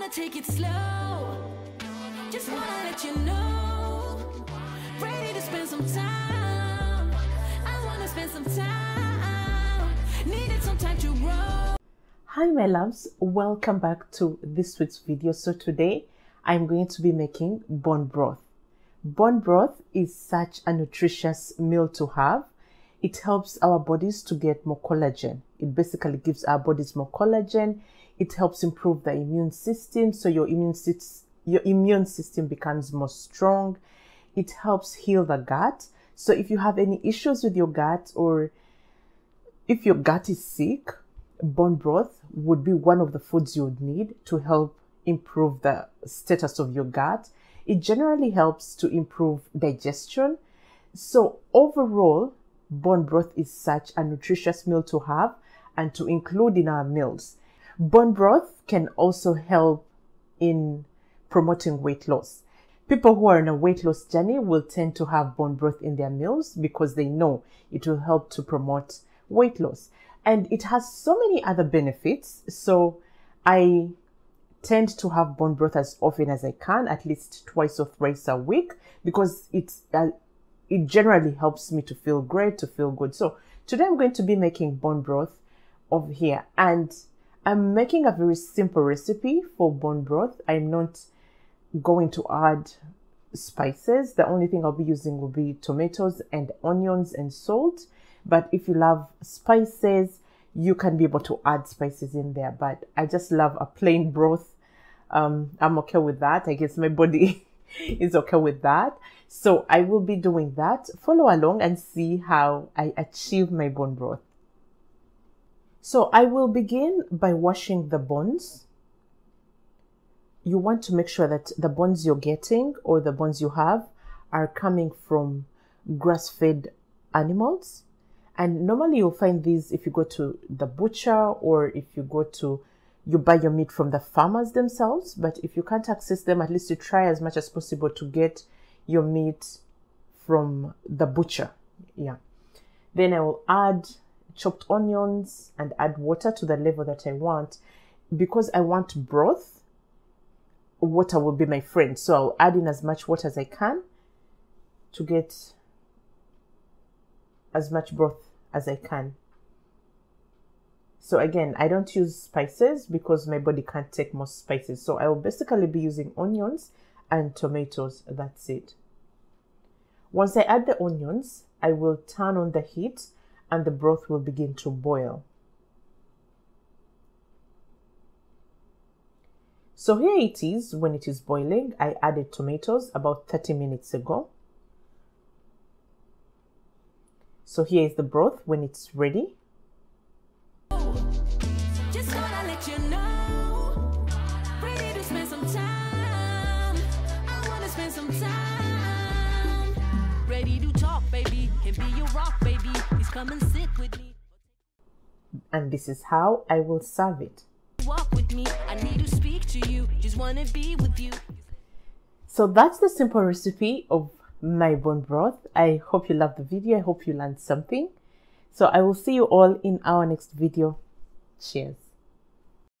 wanna take it slow. Just wanna let you know. Ready to spend some time. I wanna spend some time. Needed some time to grow. Hi my loves, welcome back to this week's video. So today I'm going to be making bone broth. Bone broth is such a nutritious meal to have. It helps our bodies to get more collagen. It basically gives our bodies more collagen. It helps improve the immune system, so your immune system becomes more strong. It helps heal the gut. So if you have any issues with your gut, or if your gut is sick, bone broth would be one of the foods you would need to help improve the status of your gut. It generally helps to improve digestion. So overall, bone broth is such a nutritious meal to have and to include in our meals. Bone broth can also help in promoting weight loss. People who are on a weight loss journey will tend to have bone broth in their meals because they know it will help to promote weight loss. And it has so many other benefits. So I tend to have bone broth as often as I can, at least twice or thrice a week, because it generally helps me to feel great, to feel good. So today I'm going to be making bone broth over here, and I'm making a very simple recipe for bone broth. I'm not going to add spices. The only thing I'll be using will be tomatoes and onions and salt. But if you love spices, you can be able to add spices in there. But I just love a plain broth. I'm okay with that. I guess my body is okay with that. So I will be doing that. Follow along and see how I achieve my bone broth. So I will begin by washing the bones. You want to make sure that the bones you're getting, or the bones you have, are coming from grass-fed animals. And normally you'll find these if you go to the butcher, or if you buy your meat from the farmers themselves. But if you can't access them, at least you try as much as possible to get your meat from the butcher. Yeah. Then I will add chopped onions and add water to the level that I want. Because I want broth, water will be my friend. So I'll add in as much water as I can to get as much broth as I can. So again, I don't use spices because my body can't take most spices. So I will basically be using onions and tomatoes. That's it. Once I add the onions, I will turn on the heat and the broth will begin to boil. So here it is when it is boiling. I added tomatoes about 30 minutes ago. So here is the broth when it's ready. Just wanna let you know. Ready to spend some time. I wanna spend some time. Ready to talk, baby. Can be your rock, baby. Please come and sit with me. And this is how I will serve it. Walk with me. I need to speak to you. Just wanna be with you. So that's the simple recipe of my bone broth. I hope you loved the video. I hope you learned something. So I will see you all in our next video. Cheers.